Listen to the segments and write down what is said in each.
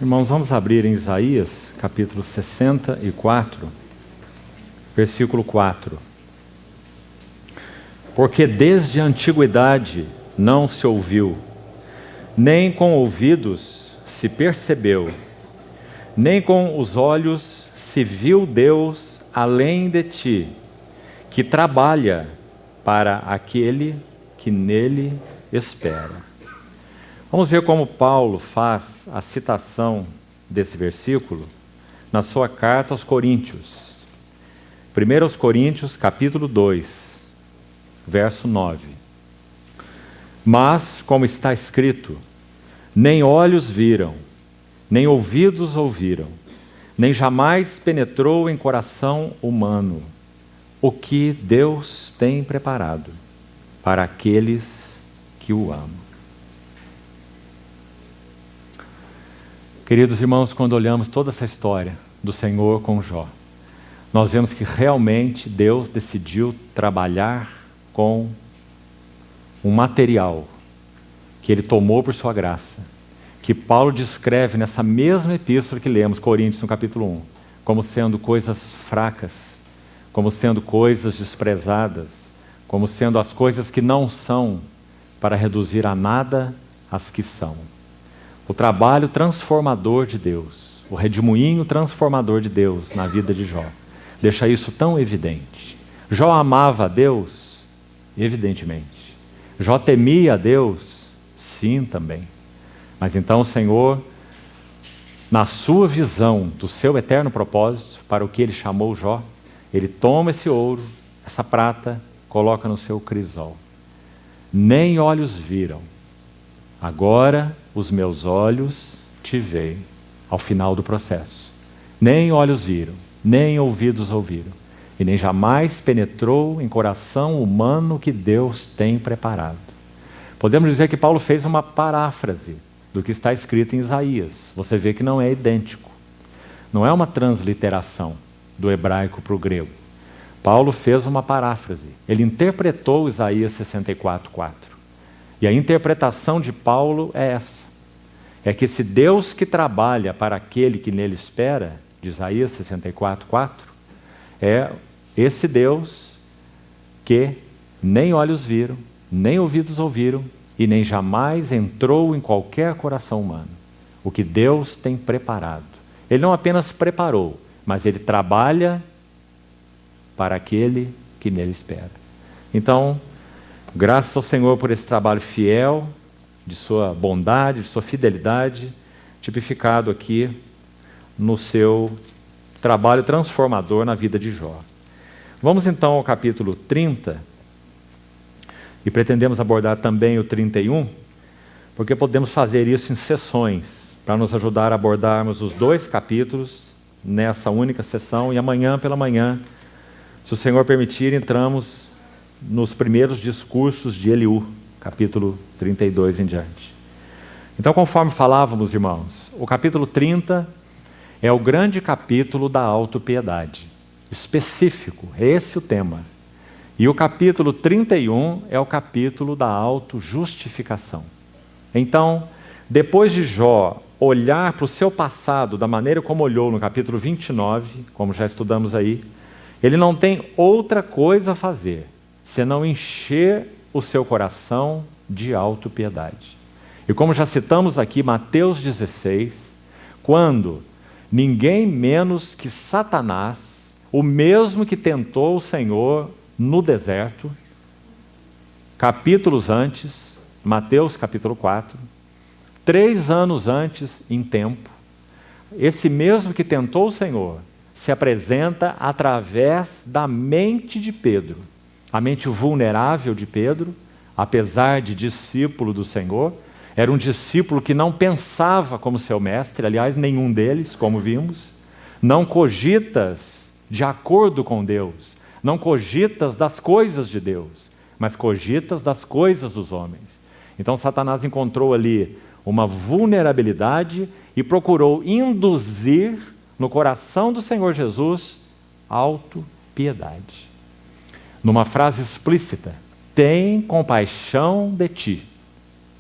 Irmãos, vamos abrir em Isaías, capítulo 64, versículo 4. Porque desde a antiguidade não se ouviu, nem com ouvidos se percebeu, nem com os olhos se viu Deus além de ti, que trabalha para aquele que nele espera. Vamos ver como Paulo faz a citação desse versículo na sua carta aos Coríntios. 1 Coríntios, capítulo 2, verso 9. Mas, como está escrito, nem olhos viram, nem ouvidos ouviram, nem jamais penetrou em coração humano o que Deus tem preparado para aqueles que o amam. Queridos irmãos, quando olhamos toda essa história do Senhor com Jó, nós vemos que realmente Deus decidiu trabalhar com um material que Ele tomou por sua graça, que Paulo descreve nessa mesma epístola que lemos, Coríntios, no capítulo 1, como sendo coisas fracas, como sendo coisas desprezadas, como sendo as coisas que não são, para reduzir a nada as que são. O trabalho transformador de Deus, o redemoinho transformador de Deus na vida de Jó, deixa isso tão evidente. Jó amava a Deus? Evidentemente. Jó temia a Deus? Sim, também. Mas então o Senhor, na sua visão do seu eterno propósito, para o que Ele chamou Jó, Ele toma esse ouro, essa prata, coloca no seu crisol. Nem olhos viram, agora os meus olhos te veem, ao final do processo. Nem olhos viram, nem ouvidos ouviram, e nem jamais penetrou em coração humano o que Deus tem preparado. Podemos dizer que Paulo fez uma paráfrase do que está escrito em Isaías. Você vê que não é idêntico. Não é uma transliteração do hebraico para o grego. Paulo fez uma paráfrase. Ele interpretou Isaías 64:4. E a interpretação de Paulo é essa. É que esse Deus que trabalha para aquele que nele espera, de Isaías 64:4, é esse Deus que nem olhos viram, nem ouvidos ouviram, e nem jamais entrou em qualquer coração humano. O que Deus tem preparado. Ele não apenas preparou, mas Ele trabalha para aquele que nele espera. Então, graças ao Senhor por esse trabalho fiel, de sua bondade, de sua fidelidade, tipificado aqui no seu trabalho transformador na vida de Jó. Vamos então ao capítulo 30, e pretendemos abordar também o 31, porque podemos fazer isso em sessões, para nos ajudar a abordarmos os dois capítulos nessa única sessão, e amanhã pela manhã, se o Senhor permitir, entramos nos primeiros discursos de Eliú, capítulo 32 em diante. Então, conforme falávamos, irmãos, o capítulo 30 é o grande capítulo da autopiedade. Específico, é esse o tema. E o capítulo 31 é o capítulo da autojustificação. Então, depois de Jó olhar para o seu passado da maneira como olhou no capítulo 29, como já estudamos aí, ele não tem outra coisa a fazer senão encher o seu coração de autopiedade. E como já citamos aqui, Mateus 16, quando ninguém menos que Satanás, o mesmo que tentou o Senhor no deserto, capítulos antes, Mateus capítulo 4, 3 anos antes em tempo, esse mesmo que tentou o Senhor, se apresenta através da mente de Pedro, a mente vulnerável de Pedro, apesar de discípulo do Senhor, era um discípulo que não pensava como seu mestre, aliás, nenhum deles, como vimos, não cogitas de acordo com Deus, não cogitas das coisas de Deus, mas cogitas das coisas dos homens. Então Satanás encontrou ali uma vulnerabilidade e procurou induzir no coração do Senhor Jesus autopiedade. Numa frase explícita: tem compaixão de ti.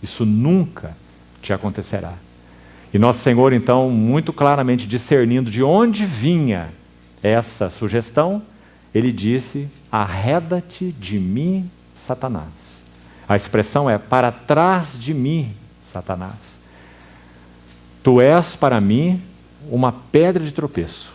Isso nunca te acontecerá. E nosso Senhor, então, muito claramente discernindo de onde vinha essa sugestão, ele disse: arreda-te de mim, Satanás. A expressão é: para trás de mim, Satanás. Tu és para mim uma pedra de tropeço.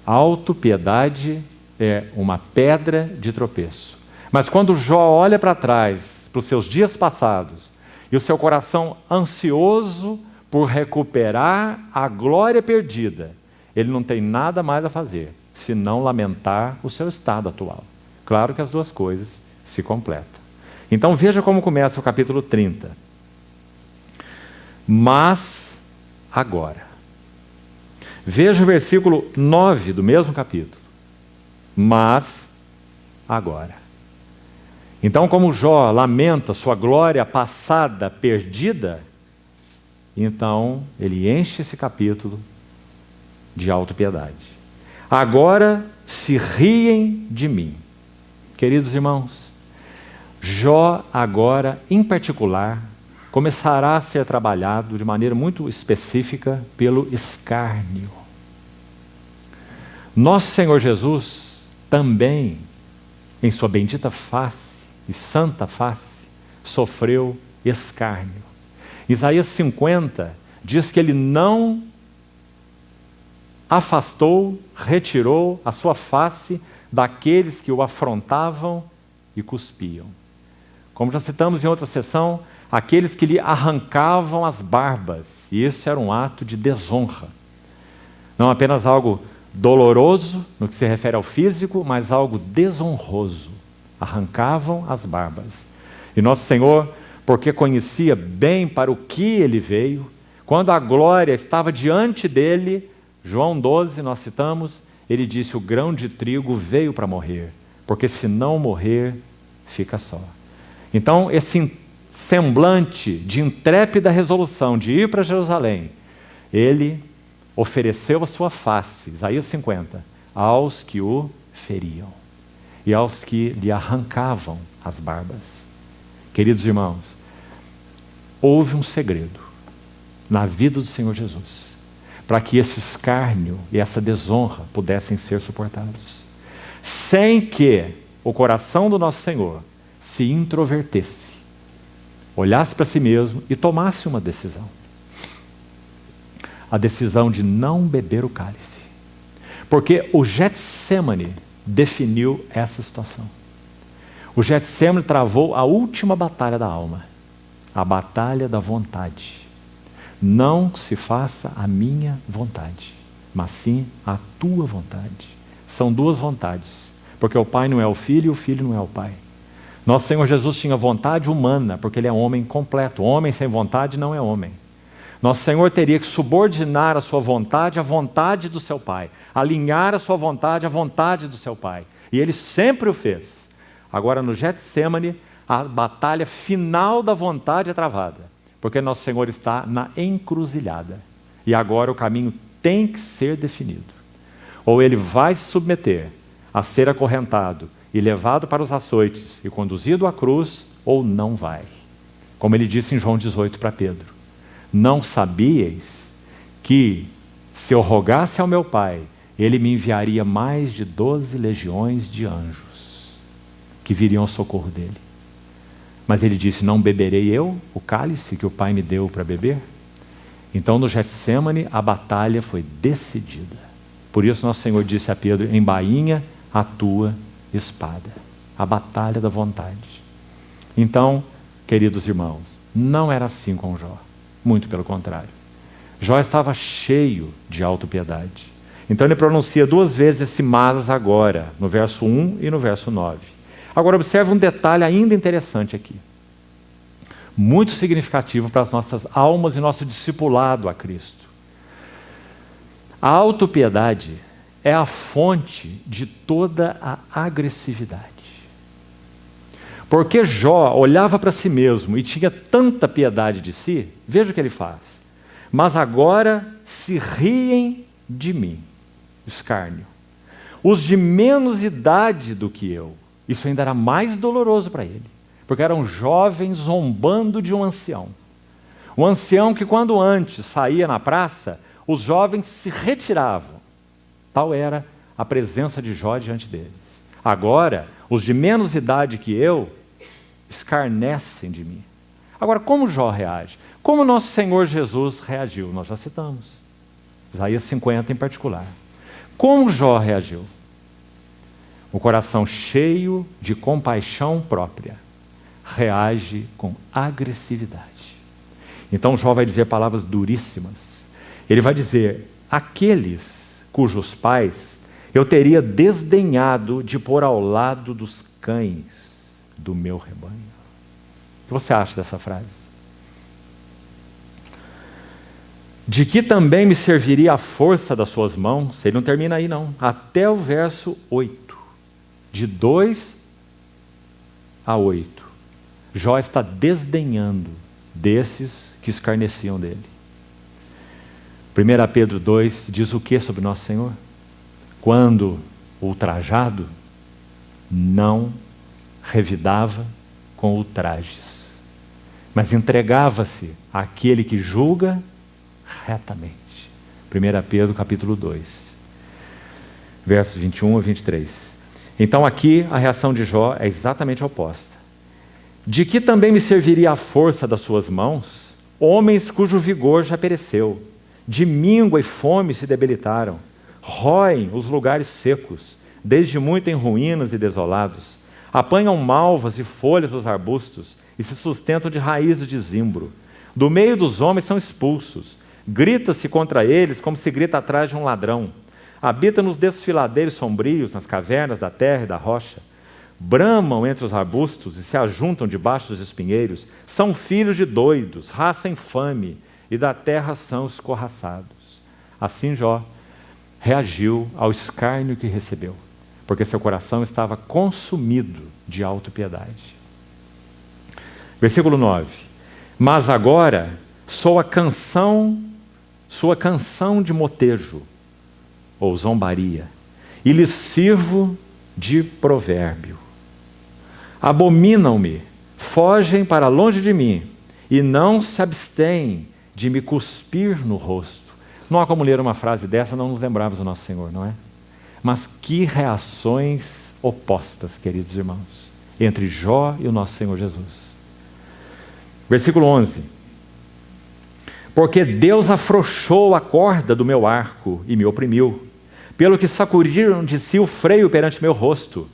Autopiedade é uma pedra de tropeço. Mas quando Jó olha para trás, para os seus dias passados, e o seu coração ansioso por recuperar a glória perdida, ele não tem nada mais a fazer senão lamentar o seu estado atual. Claro que as duas coisas se completam. Então veja como começa o capítulo 30. Mas agora. Veja o versículo 9 do mesmo capítulo. Mas agora. Então, como Jó lamenta sua glória passada perdida, então ele enche esse capítulo de autopiedade. Agora se riem de mim. Queridos irmãos, Jó agora, em particular, começará a ser trabalhado de maneira muito específica pelo escárnio. Nosso Senhor Jesus também, em sua bendita face e santa face, sofreu escárnio. Isaías 50 diz que ele não afastou, retirou a sua face daqueles que o afrontavam e cuspiam. Como já citamos em outra sessão, aqueles que lhe arrancavam as barbas, e esse era um ato de desonra. Não apenas algo doloroso, no que se refere ao físico, mas algo desonroso. Arrancavam as barbas. E nosso Senhor, porque conhecia bem para o que ele veio, quando a glória estava diante dele, João 12, nós citamos, ele disse: o grão de trigo veio para morrer, porque se não morrer, fica só. Então, esse semblante de intrépida resolução de ir para Jerusalém, ele ofereceu a sua face, Isaías 50, aos que o feriam e aos que lhe arrancavam as barbas. Queridos irmãos, houve um segredo na vida do Senhor Jesus para que esse escárnio e essa desonra pudessem ser suportados, sem que o coração do nosso Senhor se introvertesse, olhasse para si mesmo e tomasse uma decisão. A decisão de não beber o cálice. Porque o Getsemane definiu essa situação. O Getsemane travou a última batalha da alma, a batalha da vontade. Não se faça a minha vontade, mas sim a tua vontade. São duas vontades, porque o Pai não é o Filho e o Filho não é o Pai. Nosso Senhor Jesus tinha vontade humana, porque ele é homem completo. Homem sem vontade não é homem. Nosso Senhor teria que subordinar a sua vontade à vontade do seu Pai, alinhar a sua vontade à vontade do seu Pai. E ele sempre o fez. Agora, no Getsemane, a batalha final da vontade é travada, porque nosso Senhor está na encruzilhada. E agora o caminho tem que ser definido. Ou ele vai se submeter a ser acorrentado e levado para os açoites e conduzido à cruz, ou não vai. Como ele disse em João 18 para Pedro: não sabíeis que, se eu rogasse ao meu Pai, ele me enviaria mais de 12 legiões de anjos que viriam ao socorro dele? Mas ele disse: não beberei eu o cálice que o Pai me deu para beber? Então, no Getsemane, a batalha foi decidida. Por isso nosso Senhor disse a Pedro: embainha a tua espada. A batalha da vontade. Então, queridos irmãos, não era assim com Jó. Muito pelo contrário. Jó estava cheio de autopiedade. Então ele pronuncia duas vezes esse mas agora, no verso 1 e no verso 9. Agora observe um detalhe ainda interessante aqui. Muito significativo para as nossas almas e nosso discipulado a Cristo. A autopiedade é a fonte de toda a agressividade. Porque Jó olhava para si mesmo e tinha tanta piedade de si, veja o que ele faz. Mas agora se riem de mim, escárnio. Os de menos idade do que eu. Isso ainda era mais doloroso para ele, porque era um jovem zombando de um ancião. Um ancião que, quando antes saía na praça, os jovens se retiravam. Tal era a presença de Jó diante deles. Agora, os de menos idade que eu escarnecem de mim. Agora, como Jó reage? Como nosso Senhor Jesus reagiu? Nós já citamos. Isaías 50 em particular. Como Jó reagiu? O coração cheio de compaixão própria reage com agressividade. Então Jó vai dizer palavras duríssimas. Ele vai dizer: aqueles cujos pais eu teria desdenhado de pôr ao lado dos cães do meu rebanho. O que você acha dessa frase? De que também me serviria a força das suas mãos? Ele não termina aí não. Até o verso 8. De 2 a 8. Jó está desdenhando desses que escarneciam dele. 1 Pedro 2 diz o que sobre Nosso Senhor? Quando ultrajado, não revidava com ultrajes, mas entregava-se àquele que julga retamente. 1 Pedro capítulo 2, versos 21 a 23. Então aqui a reação de Jó é exatamente oposta. De que também me serviria a força das suas mãos, homens cujo vigor já pereceu, de míngua e fome se debilitaram, roem os lugares secos, desde muito em ruínas e desolados, apanham malvas e folhas dos arbustos e se sustentam de raízes de zimbro. Do meio dos homens são expulsos, grita-se contra eles como se grita atrás de um ladrão. Habitam nos desfiladeiros sombrios, nas cavernas da terra e da rocha. Bramam entre os arbustos e se ajuntam debaixo dos espinheiros. São filhos de doidos, raça infame, e da terra são escorraçados. Assim Jó reagiu ao escárnio que recebeu, porque seu coração estava consumido de autopiedade. Versículo 9. Mas agora sua canção de motejo, ou zombaria, e lhes sirvo de provérbio. Abominam-me, fogem para longe de mim, e não se abstêm de me cuspir no rosto. Não há como ler uma frase dessa, não nos lembrarmos do Nosso Senhor, não é? Mas que reações opostas, queridos irmãos, entre Jó e o Nosso Senhor Jesus. Versículo 11. Porque Deus afrouxou a corda do meu arco e me oprimiu, pelo que sacudiram de si o freio perante meu rosto.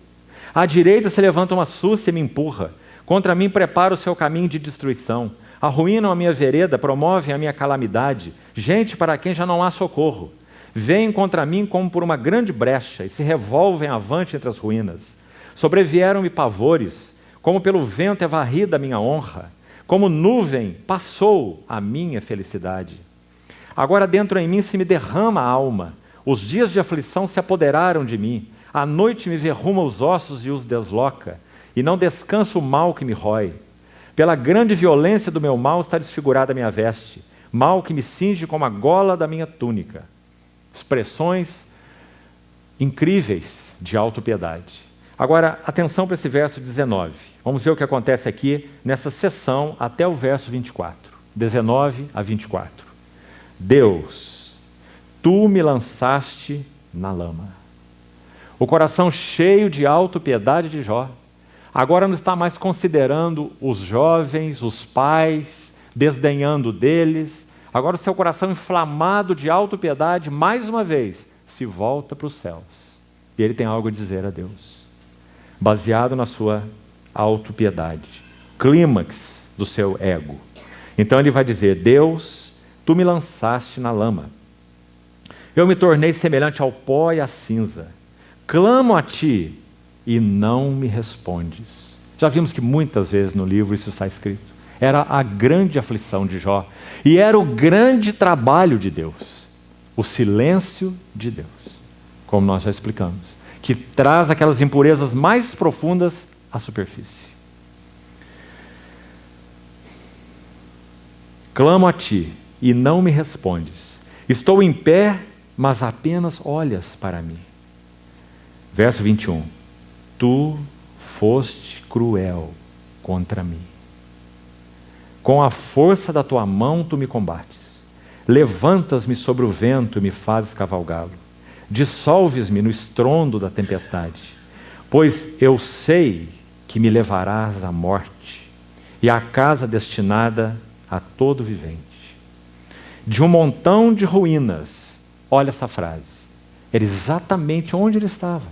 À direita se levanta uma súcia e me empurra, contra mim prepara o seu caminho de destruição, arruinam a minha vereda, promovem a minha calamidade, gente para quem já não há socorro. Vêm contra mim como por uma grande brecha e se revolvem avante entre as ruínas. Sobrevieram-me pavores, como pelo vento é varrida a minha honra, como nuvem passou a minha felicidade. Agora dentro em mim se me derrama a alma, os dias de aflição se apoderaram de mim, a noite me verruma os ossos e os desloca, e não descansa o mal que me rói. Pela grande violência do meu mal está desfigurada a minha veste, mal que me cinge como a gola da minha túnica. Expressões incríveis de autopiedade. Agora, atenção para esse verso 19. Vamos ver o que acontece aqui nessa seção até o verso 24. 19 a 24. Deus, tu me lançaste na lama. O coração cheio de autopiedade de Jó, agora não está mais considerando os jovens, os pais, desdenhando deles. Agora o seu coração inflamado de autopiedade, mais uma vez, se volta para os céus. E ele tem algo a dizer a Deus, baseado na sua autopiedade, clímax do seu ego. Então ele vai dizer: Deus, tu me lançaste na lama. Eu me tornei semelhante ao pó e à cinza. Clamo a ti e não me respondes. Já vimos que muitas vezes no livro isso está escrito. Era a grande aflição de Jó. E era o grande trabalho de Deus. O silêncio de Deus. Como nós já explicamos. Que traz aquelas impurezas mais profundas à superfície. Clamo a ti e não me respondes. Estou em pé, mas apenas olhas para mim. Verso 21. Tu foste cruel contra mim. Com a força da tua mão tu me combates. Levantas-me sobre o vento e me fazes cavalgá-lo. Dissolves-me no estrondo da tempestade. Pois eu sei que me levarás à morte e à casa destinada a todo vivente. De um montão de ruínas, olha essa frase, era exatamente onde ele estava.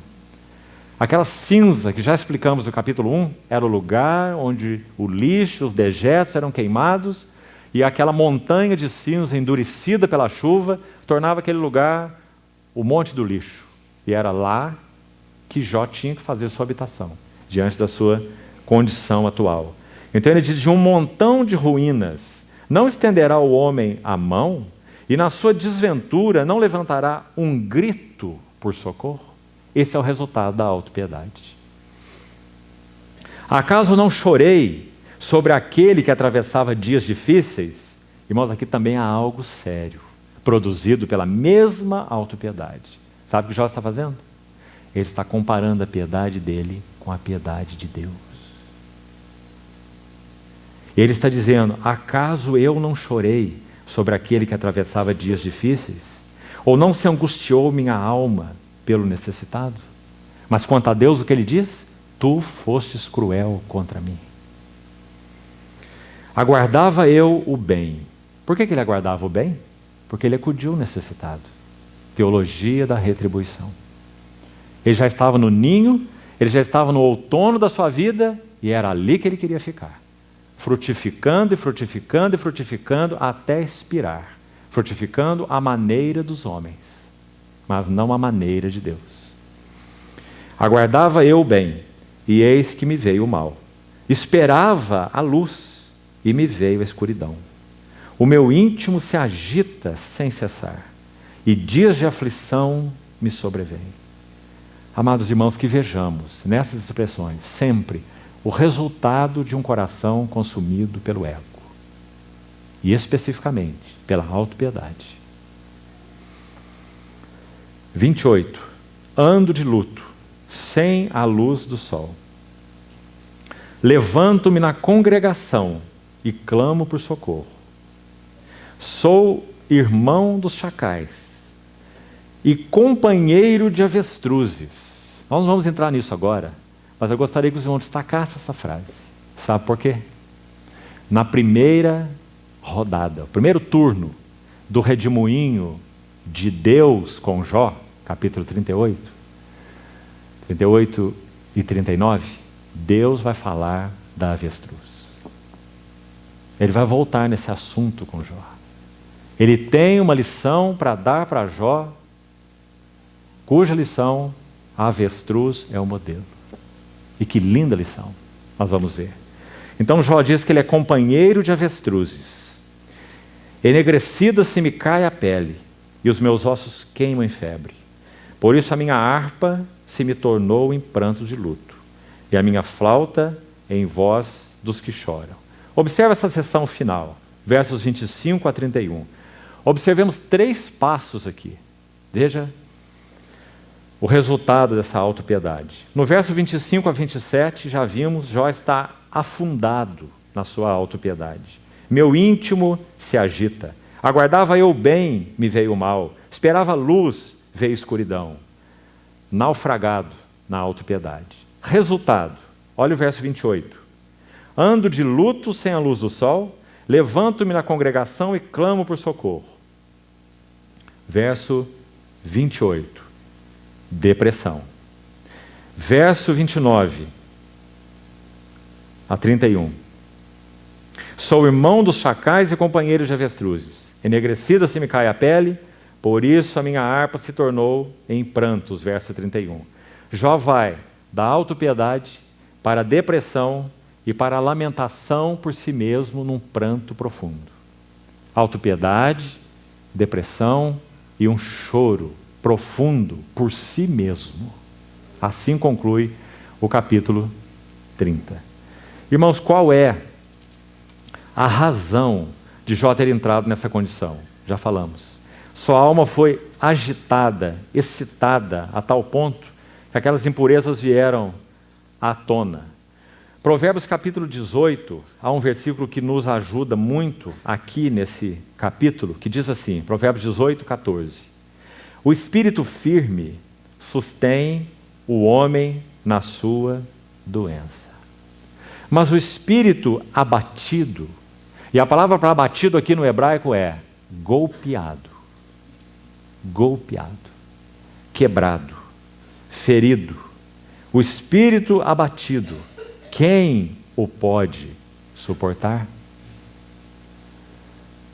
Aquela cinza que já explicamos no capítulo 1, era o lugar onde o lixo, os dejetos eram queimados, e aquela montanha de cinza endurecida pela chuva tornava aquele lugar o monte do lixo. E era lá que Jó tinha que fazer sua habitação, diante da sua condição atual. Então ele diz, de um montão de ruínas, não estenderá o homem a mão, e na sua desventura não levantará um grito por socorro? Esse é o resultado da autopiedade. Acaso não chorei sobre aquele que atravessava dias difíceis? Irmãos, aqui também há algo sério, produzido pela mesma autopiedade. Sabe o que Jó está fazendo? Ele está comparando a piedade dele com a piedade de Deus. Ele está dizendo, acaso eu não chorei sobre aquele que atravessava dias difíceis? Ou não se angustiou minha alma pelo necessitado? Mas quanto a Deus, o que ele diz? Tu fostes cruel contra mim. Aguardava eu o bem. Por que ele aguardava o bem? Porque ele acudiu o necessitado. Teologia da retribuição. Ele já estava no ninho, ele já estava no outono da sua vida, e era ali que ele queria ficar. Frutificando e frutificando e frutificando até expirar. Frutificando à maneira dos homens, mas não à maneira de Deus. Aguardava eu o bem, e eis que me veio o mal. Esperava a luz, e me veio a escuridão. O meu íntimo se agita sem cessar, e dias de aflição me sobrevêm. Amados irmãos, que vejamos nessas expressões sempre o resultado de um coração consumido pelo ego, e especificamente pela autopiedade. 28. Ando de luto, sem a luz do sol. Levanto-me na congregação e clamo por socorro. Sou irmão dos chacais e companheiro de avestruzes. Nós não vamos entrar nisso agora, mas eu gostaria que os irmãos destacassem essa frase. Sabe por quê? Na primeira rodada, o primeiro turno do redemoinho de Deus com Jó, capítulo 38 e 39, Deus vai falar da avestruz. Ele vai voltar nesse assunto com Jó. Ele tem uma lição para dar para Jó, cuja lição, a avestruz é o modelo. E que linda lição, nós vamos ver. Então Jó diz que ele é companheiro de avestruzes. Enegrecida se me cai a pele, e os meus ossos queimam em febre. Por isso a minha harpa se me tornou em prantos de luto, e a minha flauta em voz dos que choram. Observe essa seção final, versos 25 a 31. Observemos 3 passos aqui. Veja o resultado dessa autopiedade. No verso 25 a 27, já vimos, Jó está afundado na sua autopiedade. Meu íntimo se agita. Aguardava eu o bem, me veio o mal. Esperava luz, veio escuridão. Naufragado na autopiedade. Resultado, olha o verso 28. Ando de luto sem a luz do sol, levanto-me na congregação e clamo por socorro. Verso 28. Depressão. Verso 29 a 31. Sou irmão dos chacais e companheiro de avestruzes. Enegrecida se me cai a pele, por isso a minha harpa se tornou em prantos. Verso 31. Jó vai da autopiedade para a depressão e para a lamentação por si mesmo num pranto profundo. Autopiedade, depressão e um choro profundo por si mesmo. Assim conclui o capítulo 30. Irmãos, qual é a razão de Jó ter entrado nessa condição? Já falamos. Sua alma foi agitada, excitada, a tal ponto que aquelas impurezas vieram à tona. Provérbios capítulo 18, há um versículo que nos ajuda muito aqui nesse capítulo, que diz assim, Provérbios 18, 14. O espírito firme sustém o homem na sua doença. Mas o espírito abatido, e a palavra para abatido aqui no hebraico é golpeado, quebrado, ferido. O espírito abatido, quem o pode suportar?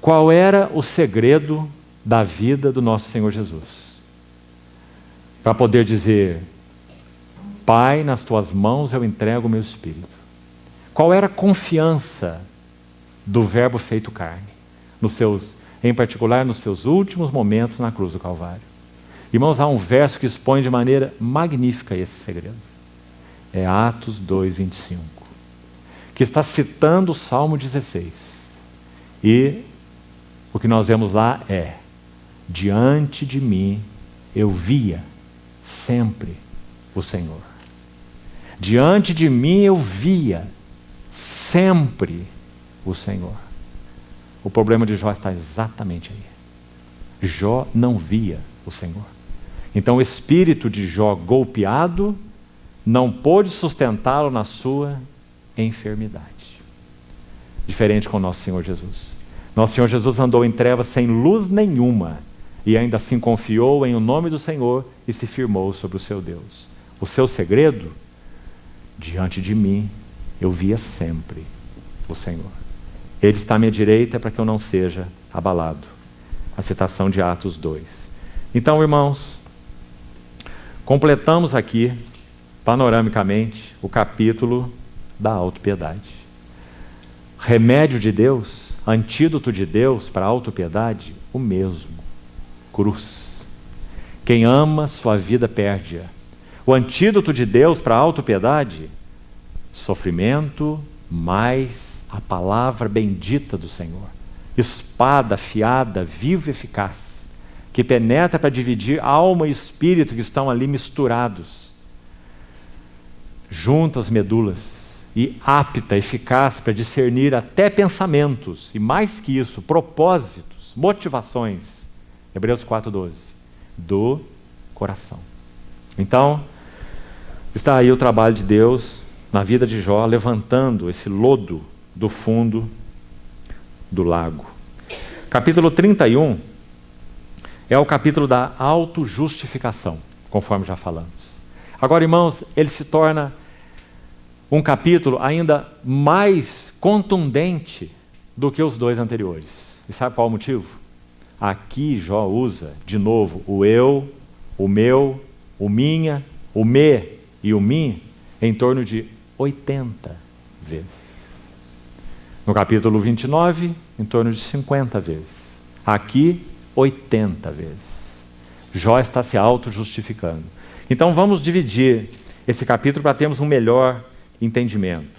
Qual era o segredo da vida do nosso Senhor Jesus? Para poder dizer, Pai, nas tuas mãos eu entrego o meu espírito. Qual era a confiança do Verbo feito carne? Em particular, nos seus últimos momentos na cruz do Calvário. Irmãos, há um verso que expõe de maneira magnífica esse segredo. É Atos 2, 25. Que está citando o Salmo 16. E o que nós vemos lá é: diante de mim eu via sempre o Senhor. Diante de mim eu via sempre o Senhor. O problema de Jó está exatamente aí. Jó não via o Senhor. Então o espírito de Jó golpeado não pôde sustentá-lo na sua enfermidade. Diferente com o nosso Senhor Jesus. Nosso Senhor Jesus andou em trevas sem luz nenhuma e ainda assim confiou em o nome do Senhor e se firmou sobre o seu Deus. O seu segredo? Diante de mim eu via sempre o Senhor. Ele está à minha direita para que eu não seja abalado. A citação de Atos 2. Então, irmãos, completamos aqui, panoramicamente, o capítulo da autopiedade. Remédio de Deus, antídoto de Deus para a autopiedade, o mesmo. Cruz. Quem ama sua vida perde-a. O antídoto de Deus para a autopiedade, sofrimento, mais a palavra bendita do Senhor. Espada afiada, viva e eficaz, que penetra para dividir alma e espírito que estão ali misturados, juntas medulas, e apta, eficaz para discernir até pensamentos, e mais que isso, propósitos, motivações, Hebreus 4,12, do coração. Então, está aí o trabalho de Deus na vida de Jó, levantando esse lodo do fundo do lago. Capítulo 31 é o capítulo da autojustificação, conforme já falamos. Agora, irmãos, ele se torna um capítulo ainda mais contundente do que os dois anteriores. E sabe qual é o motivo? Aqui Jó usa, de novo, o eu, o meu, o minha, o me e o mim em torno de 80 vezes. No capítulo 29, em torno de 50 vezes. Aqui, 80 vezes. Jó está se auto-justificando. Então vamos dividir esse capítulo para termos um melhor entendimento.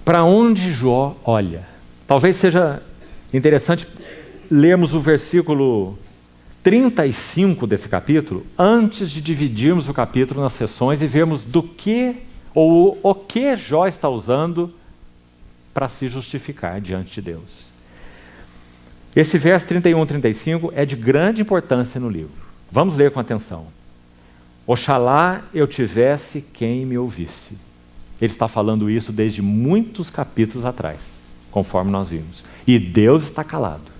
Para onde Jó olha? Talvez seja interessante lermos o versículo 35 desse capítulo, antes de dividirmos o capítulo nas seções e vermos do que, ou o que Jó está usando para se justificar diante de Deus. Esse verso 31 e 35 é de grande importância no livro. Vamos ler com atenção. Oxalá eu tivesse quem me ouvisse. Ele está falando isso desde muitos capítulos atrás, conforme nós vimos. E Deus está calado.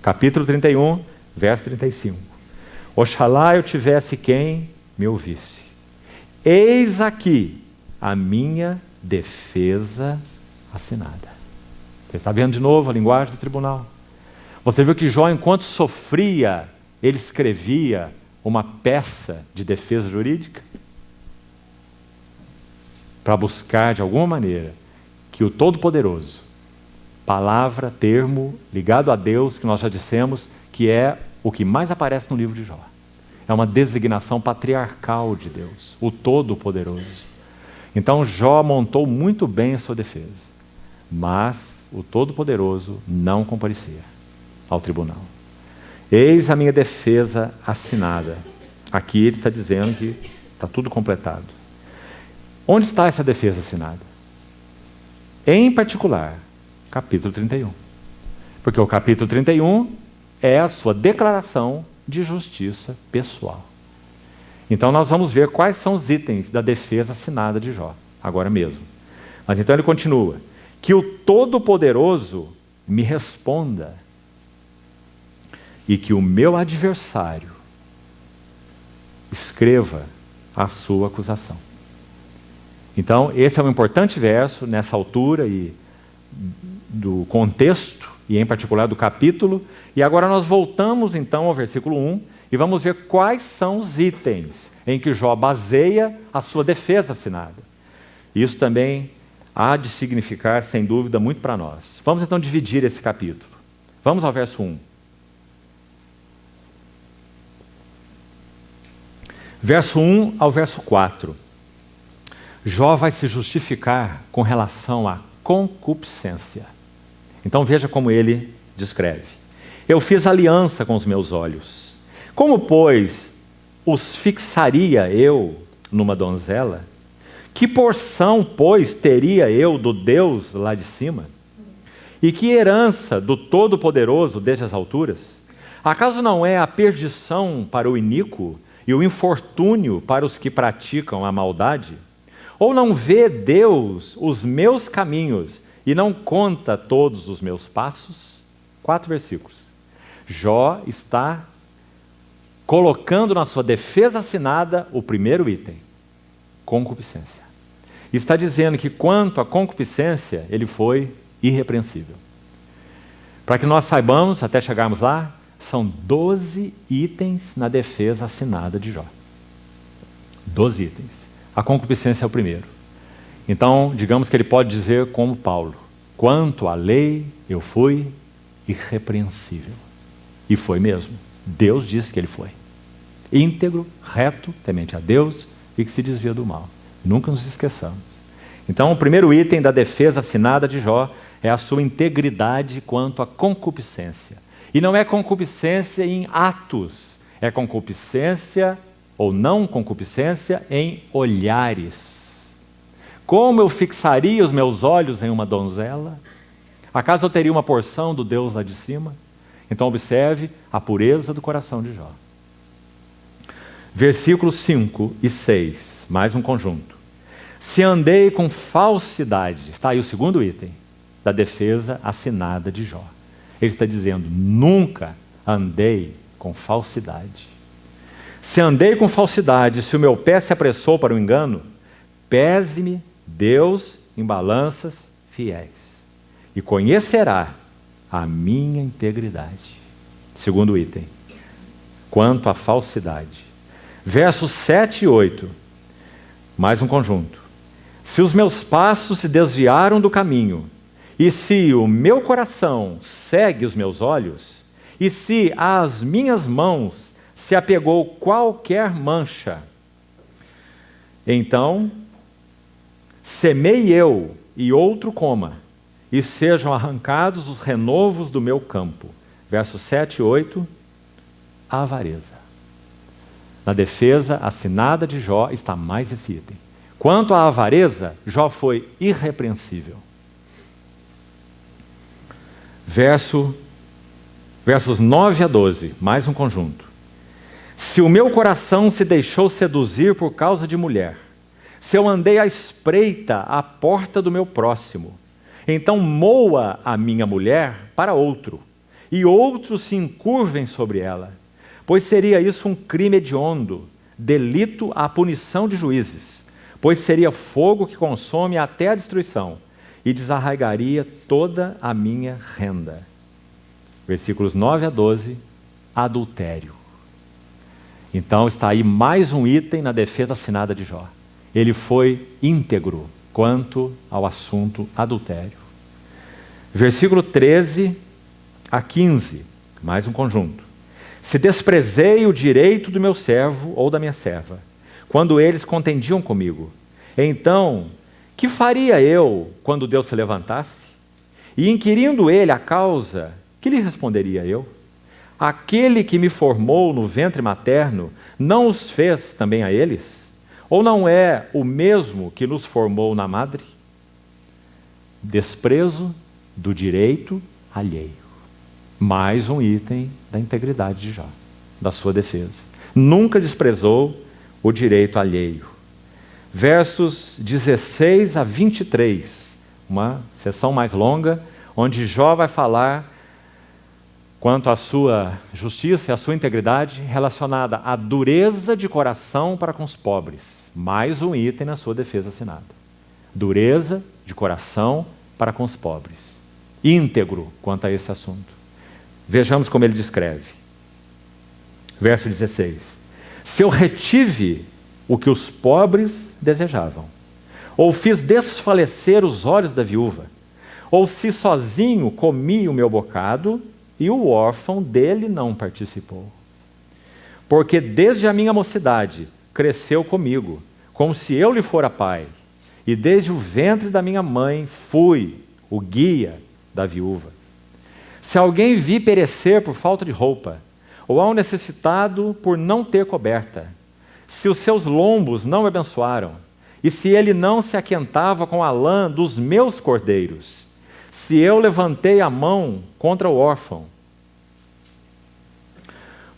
Capítulo 31, verso 35. Oxalá eu tivesse quem me ouvisse. Eis aqui a minha defesa assinada. Você está vendo de novo a linguagem do tribunal? Você viu que Jó, enquanto sofria, ele escrevia uma peça de defesa jurídica para buscar, de alguma maneira, que o Todo-Poderoso, palavra, termo, ligado a Deus, que nós já dissemos, que é o que mais aparece no livro de Jó. É uma designação patriarcal de Deus, o Todo-Poderoso. Então Jó montou muito bem a sua defesa, mas o Todo-Poderoso não comparecia ao tribunal. Eis a minha defesa assinada. Aqui ele está dizendo que está tudo completado. Onde está essa defesa assinada? Em particular, capítulo 31. Porque o capítulo 31 é a sua declaração de justiça pessoal. Então nós vamos ver quais são os itens da defesa assinada de Jó, agora mesmo. Mas então ele continua: que o Todo-Poderoso me responda e que o meu adversário escreva a sua acusação. Então, esse é um importante verso nessa altura e do contexto, e em particular do capítulo. E agora nós voltamos então ao versículo 1 e vamos ver quais são os itens em que Jó baseia a sua defesa assinada. Isso também há de significar, sem dúvida, muito para nós. Vamos então dividir esse capítulo. Vamos ao verso 1. Verso 1 ao verso 4. Jó vai se justificar com relação à concupiscência. Então veja como ele descreve: eu fiz aliança com os meus olhos. Como, pois, os fixaria eu numa donzela? Que porção, pois, teria eu do Deus lá de cima? E que herança do Todo-Poderoso desde as alturas? Acaso não é a perdição para o iníquo e o infortúnio para os que praticam a maldade? Ou não vê Deus os meus caminhos e não conta todos os meus passos? 4 versículos. Jó está colocando na sua defesa assinada o primeiro item: concupiscência. Está dizendo que quanto à concupiscência, ele foi irrepreensível. Para que nós saibamos, até chegarmos lá, são 12 itens na defesa assinada de Jó. 12 itens. A concupiscência é o primeiro. Então, digamos que ele pode dizer como Paulo: quanto à lei, eu fui irrepreensível. E foi mesmo. Deus disse que ele foi íntegro, reto, temente a Deus e que se desvia do mal. Nunca nos esqueçamos. Então, o primeiro item da defesa assinada de Jó é a sua integridade quanto à concupiscência. E não é concupiscência em atos, é concupiscência ou não concupiscência em olhares. Como eu fixaria os meus olhos em uma donzela? Acaso eu teria uma porção do Deus lá de cima? Então observe a pureza do coração de Jó. Versículos 5 e 6, mais um conjunto. Se andei com falsidade, está aí o segundo item da defesa assinada de Jó. Ele está dizendo: nunca andei com falsidade. Se andei com falsidade, se o meu pé se apressou para o engano, pese-me Deus em balanças fiéis, e conhecerá a minha integridade. Segundo item, quanto à falsidade. Versos 7 e 8, mais um conjunto. Se os meus passos se desviaram do caminho, e se o meu coração segue os meus olhos, e se às minhas mãos se apegou qualquer mancha, então semei eu e outro coma, e sejam arrancados os renovos do meu campo. Versos 7 e 8, a avareza. Na defesa assinada de Jó está mais esse item. Quanto à avareza, Jó foi irrepreensível. Versos 9 a 12, mais um conjunto. Se o meu coração se deixou seduzir por causa de mulher, se eu andei à espreita à porta do meu próximo, então moa a minha mulher para outro, e outros se encurvem sobre ela, pois seria isso um crime hediondo, delito à punição de juízes, pois seria fogo que consome até a destruição, e desarraigaria toda a minha renda. Versículos 9 a 12, adultério. Então está aí mais um item na defesa assinada de Jó. Ele foi íntegro quanto ao assunto adultério. Versículo 13 a 15, mais um conjunto. Se desprezei o direito do meu servo ou da minha serva, quando eles contendiam comigo, então, que faria eu quando Deus se levantasse? E inquirindo ele a causa, que lhe responderia eu? aquele que me formou no ventre materno não os fez também a eles? Ou não é o mesmo que nos formou na madre? Desprezo do direito alheio. Mais um item da integridade de Jó, da sua defesa. Nunca desprezou o direito alheio. Versos 16 a 23, uma sessão mais longa, onde Jó vai falar quanto à sua justiça e à sua integridade relacionada à dureza de coração para com os pobres. Mais um item na sua defesa assinada. Dureza de coração para com os pobres. Íntegro quanto a esse assunto. Vejamos como ele descreve. Verso 16. Se eu retive o que os pobres desejavam, ou fiz desfalecer os olhos da viúva, ou se sozinho comi o meu bocado, e o órfão dele não participou. Porque desde a minha mocidade cresceu comigo, como se eu lhe fora pai, e desde o ventre da minha mãe fui o guia da viúva. Se alguém vi perecer por falta de roupa, ou ao necessitado por não ter coberta, se os seus lombos não me abençoaram, e se ele não se aquentava com a lã dos meus cordeiros, se eu levantei a mão contra o órfão,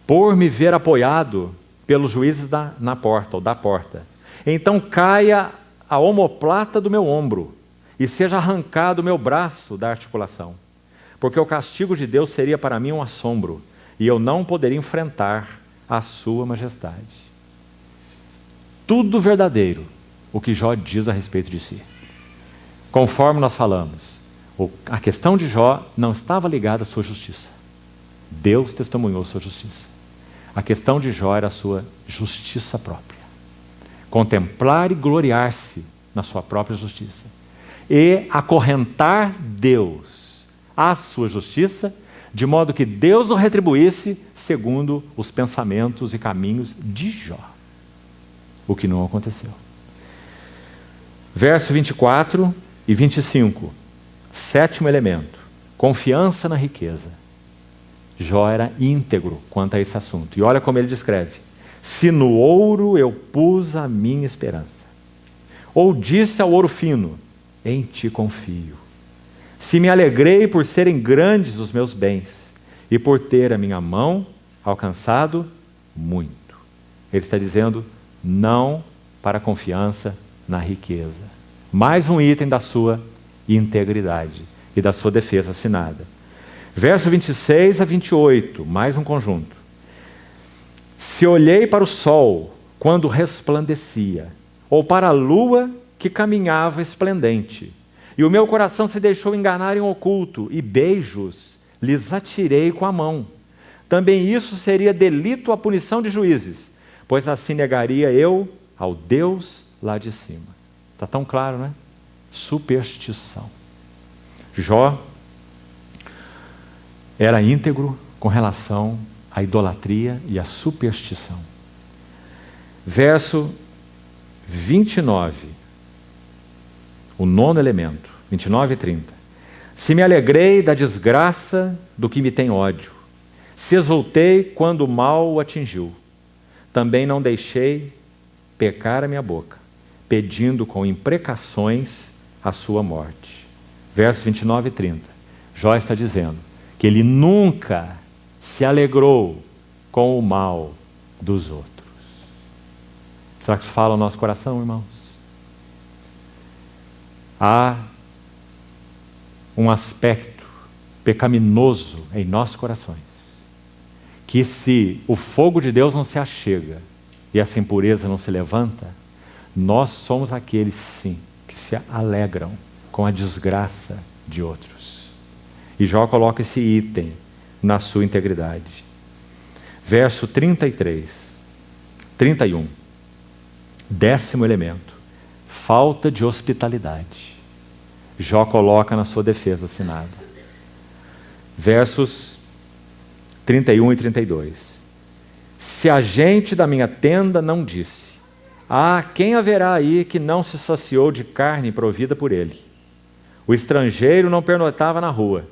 por me ver apoiado pelos juízes da porta, então caia a omoplata do meu ombro, e seja arrancado o meu braço da articulação, porque o castigo de Deus seria para mim um assombro, e eu não poderia enfrentar a sua majestade. Tudo verdadeiro o que Jó diz a respeito de si. Conforme nós falamos, a questão de Jó não estava ligada à sua justiça. Deus testemunhou sua justiça. A questão de Jó era a sua justiça própria. Contemplar e gloriar-se na sua própria justiça. E acorrentar Deus à sua justiça, de modo que Deus o retribuísse segundo os pensamentos e caminhos de Jó. O que não aconteceu. Verso 24 e 25. Sétimo elemento. Confiança na riqueza. Jó era íntegro quanto a esse assunto. E olha como ele descreve. Se no ouro eu pus a minha esperança. Ou disse ao ouro fino, em ti confio. Se me alegrei por serem grandes os meus bens, e por ter a minha mão alcançado muito. Ele está dizendo, não para a confiança na riqueza. Mais um item da sua integridade e da sua defesa assinada. Verso 26 a 28, mais um conjunto. Se olhei para o sol quando resplandecia, ou para a lua que caminhava esplendente, e o meu coração se deixou enganar em oculto, e beijos lhes atirei com a mão. Também isso seria delito à punição de juízes, pois assim negaria eu ao Deus lá de cima. Está tão claro, né? Superstição. Jó era íntegro com relação à idolatria e à superstição. Verso 29, o nono elemento, 29 e 30. Se me alegrei da desgraça do que me tem ódio, se exultei quando o mal o atingiu, também não deixei pecar a minha boca, pedindo com imprecações a sua morte. Versos 29 e 30. Jó está dizendo que ele nunca se alegrou com o mal dos outros. Será que isso fala o nosso coração, irmãos? Há um aspecto pecaminoso em nossos corações, que se o fogo de Deus não se achega e essa impureza não se levanta, nós somos aqueles, sim, que se alegram com a desgraça de outros. E Jó coloca esse item na sua integridade. Verso 33, 31. Décimo elemento. Falta de hospitalidade. Jó coloca na sua defesa assinada. Versos 31 e 32. Se a gente da minha tenda não disse, quem haverá aí que não se saciou de carne provida por ele? O estrangeiro não pernoitava na rua,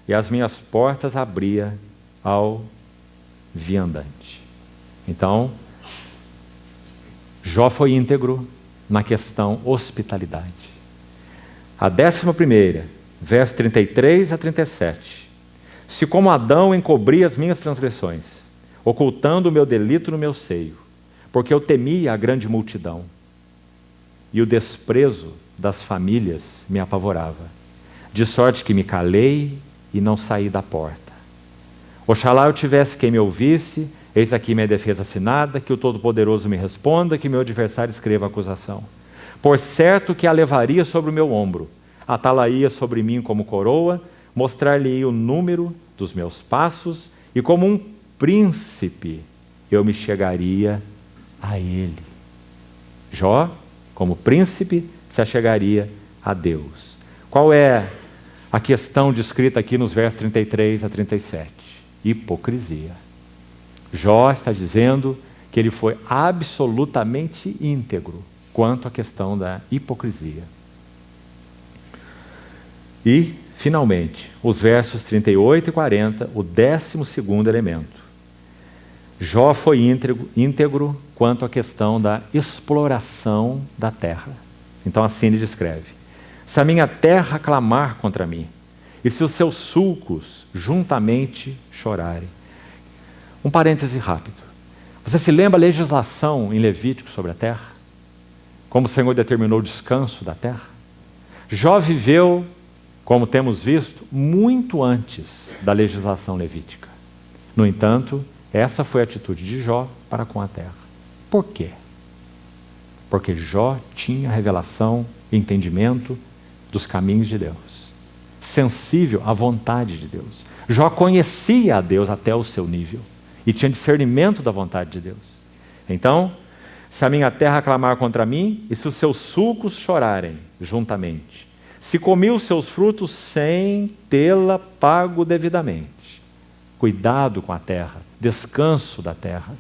e as minhas portas abria ao viandante. Então, Jó foi íntegro na questão hospitalidade. A 11ª, verso 33 a 37. Se como Adão encobri as minhas transgressões, ocultando o meu delito no meu seio, porque eu temia a grande multidão, e o desprezo das famílias me apavorava, de sorte que me calei e não saí da porta. Oxalá eu tivesse quem me ouvisse, eis aqui minha defesa assinada, que o Todo-Poderoso me responda, que meu adversário escreva a acusação. Por certo que a levaria sobre o meu ombro, atá-la-ia sobre mim como coroa, mostrar-lhe o número dos meus passos, e como um príncipe eu me chegaria a ele. Jó, como príncipe, se achegaria a Deus. Qual é a questão descrita aqui nos versos 33 a 37? Hipocrisia. Jó está dizendo que ele foi absolutamente íntegro quanto à questão da hipocrisia. E, finalmente, os versos 38 e 40, o 12º elemento. Jó foi íntegro quanto à questão da exploração da terra. Então assim ele descreve: se a minha terra clamar contra mim, e se os seus sulcos juntamente chorarem. Um parêntese rápido. Você se lembra a legislação em Levítico sobre a terra? Como o Senhor determinou o descanso da terra? Jó viveu, como temos visto, muito antes da legislação levítica. No entanto, essa foi a atitude de Jó para com a terra. Por quê? Porque Jó tinha revelação e entendimento dos caminhos de Deus, sensível à vontade de Deus. Jó conhecia a Deus até o seu nível e tinha discernimento da vontade de Deus. Então, se a minha terra clamar contra mim, e se os seus sulcos chorarem juntamente, se comi os seus frutos sem tê-la pago devidamente. Cuidado com a terra, descanso da terra.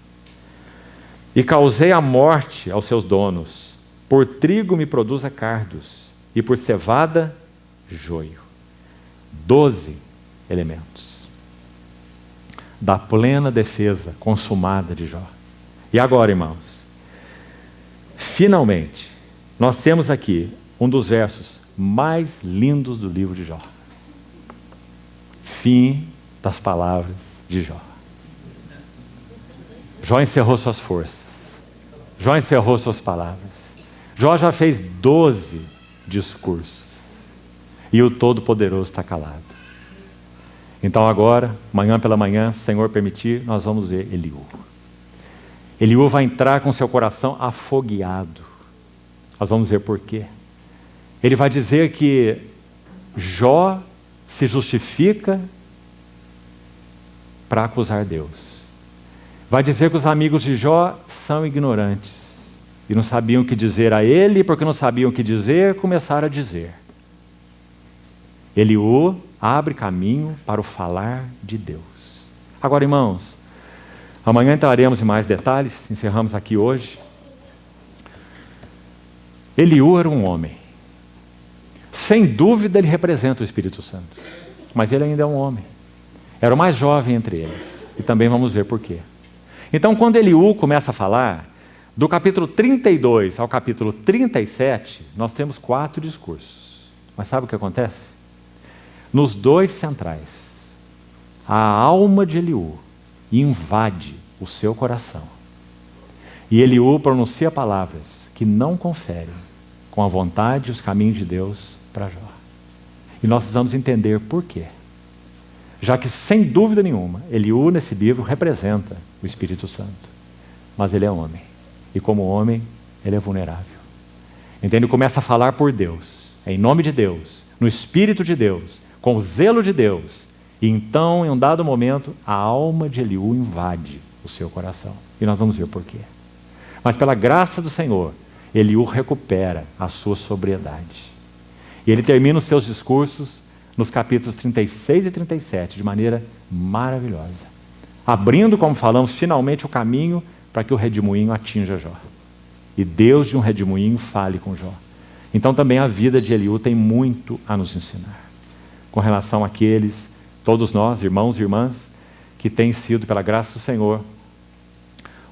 E causei a morte aos seus donos, por trigo me produza cardos, e por cevada, joio. 12 elementos da plena defesa consumada de Jó. E agora, irmãos, finalmente, nós temos aqui um dos versos mais lindos do livro de Jó. Fim das palavras de Jó. Jó encerrou suas forças. Jó encerrou suas palavras. Jó já fez 12 discursos. E o Todo-Poderoso está calado. Então agora, amanhã pela manhã, se o Senhor permitir, nós vamos ver Eliú. Eliú vai entrar com seu coração afogueado. Nós vamos ver por quê. Ele vai dizer que Jó se justifica para acusar Deus. Vai dizer que os amigos de Jó são ignorantes e não sabiam o que dizer a ele, porque não sabiam o que dizer, começaram a dizer. Eliú abre caminho para o falar de Deus. Agora, irmãos, amanhã entraremos em mais detalhes, encerramos aqui hoje. Eliú era um homem. Sem dúvida ele representa o Espírito Santo, mas ele ainda é um homem. Era o mais jovem entre eles, e também vamos ver por quê. Então, quando Eliú começa a falar, do capítulo 32 ao capítulo 37, nós temos 4 discursos. Mas sabe o que acontece? Nos 2 centrais, a alma de Eliú invade o seu coração. E Eliú pronuncia palavras que não conferem com a vontade e os caminhos de Deus para Jó. E nós precisamos entender por quê. Já que, sem dúvida nenhuma, Eliú nesse livro representa o Espírito Santo. Mas ele é homem. E como homem, ele é vulnerável. Então ele começa a falar por Deus, em nome de Deus, no Espírito de Deus, com o zelo de Deus. E então, em um dado momento, a alma de Eliú invade o seu coração. E nós vamos ver por quê. Mas pela graça do Senhor, Eliú recupera a sua sobriedade. E ele termina os seus discursos nos capítulos 36 e 37, de maneira maravilhosa. Abrindo, como falamos, finalmente o caminho para que o redemoinho atinja Jó. E Deus de um redemoinho fale com Jó. Então também a vida de Eliú tem muito a nos ensinar. Com relação àqueles, todos nós, irmãos e irmãs, que têm sido, pela graça do Senhor,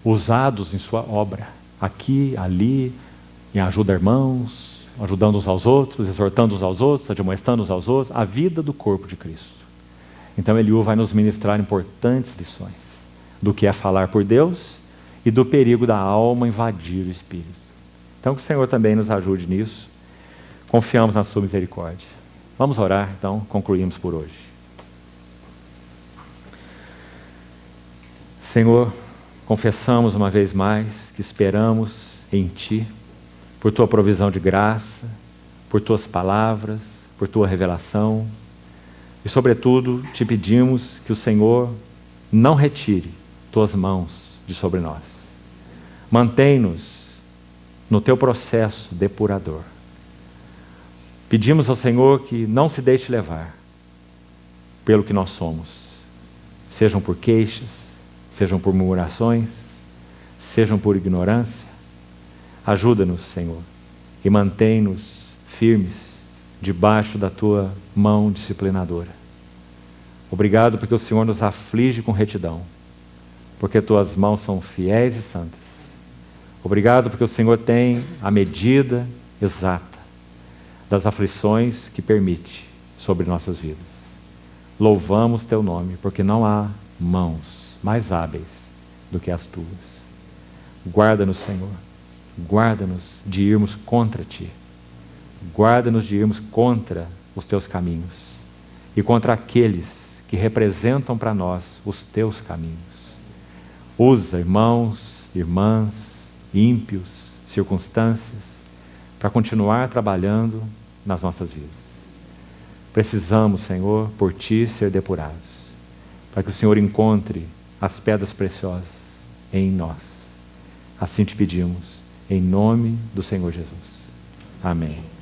usados em sua obra, aqui, ali, em ajuda a irmãos, ajudando uns aos outros, exortando uns aos outros, admoestando uns aos outros, a vida do corpo de Cristo. Então Eliú vai nos ministrar importantes lições do que é falar por Deus e do perigo da alma invadir o Espírito. Então que o Senhor também nos ajude nisso. Confiamos na sua misericórdia. Vamos orar, então, concluímos por hoje. Senhor, confessamos uma vez mais que esperamos em Ti, por Tua provisão de graça, por Tuas palavras, por Tua revelação. E, sobretudo, Te pedimos que o Senhor não retire Tuas mãos de sobre nós. Mantém-nos no Teu processo depurador. Pedimos ao Senhor que não se deixe levar pelo que nós somos, sejam por queixas, sejam por murmurações, sejam por ignorância. Ajuda-nos, Senhor, e mantém-nos firmes debaixo da Tua mão disciplinadora. Obrigado porque o Senhor nos aflige com retidão, porque Tuas mãos são fiéis e santas. Obrigado porque o Senhor tem a medida exata das aflições que permite sobre nossas vidas. Louvamos Teu nome, porque não há mãos mais hábeis do que as Tuas. Guarda-nos, Senhor. Guarda-nos de irmos contra Ti. Guarda-nos de irmos contra os Teus caminhos e contra aqueles que representam para nós os Teus caminhos. Usa irmãos, irmãs, ímpios, circunstâncias, para continuar trabalhando nas nossas vidas. Precisamos, Senhor, por Ti ser depurados, para que o Senhor encontre as pedras preciosas em nós. Assim te pedimos, em nome do Senhor Jesus. Amém.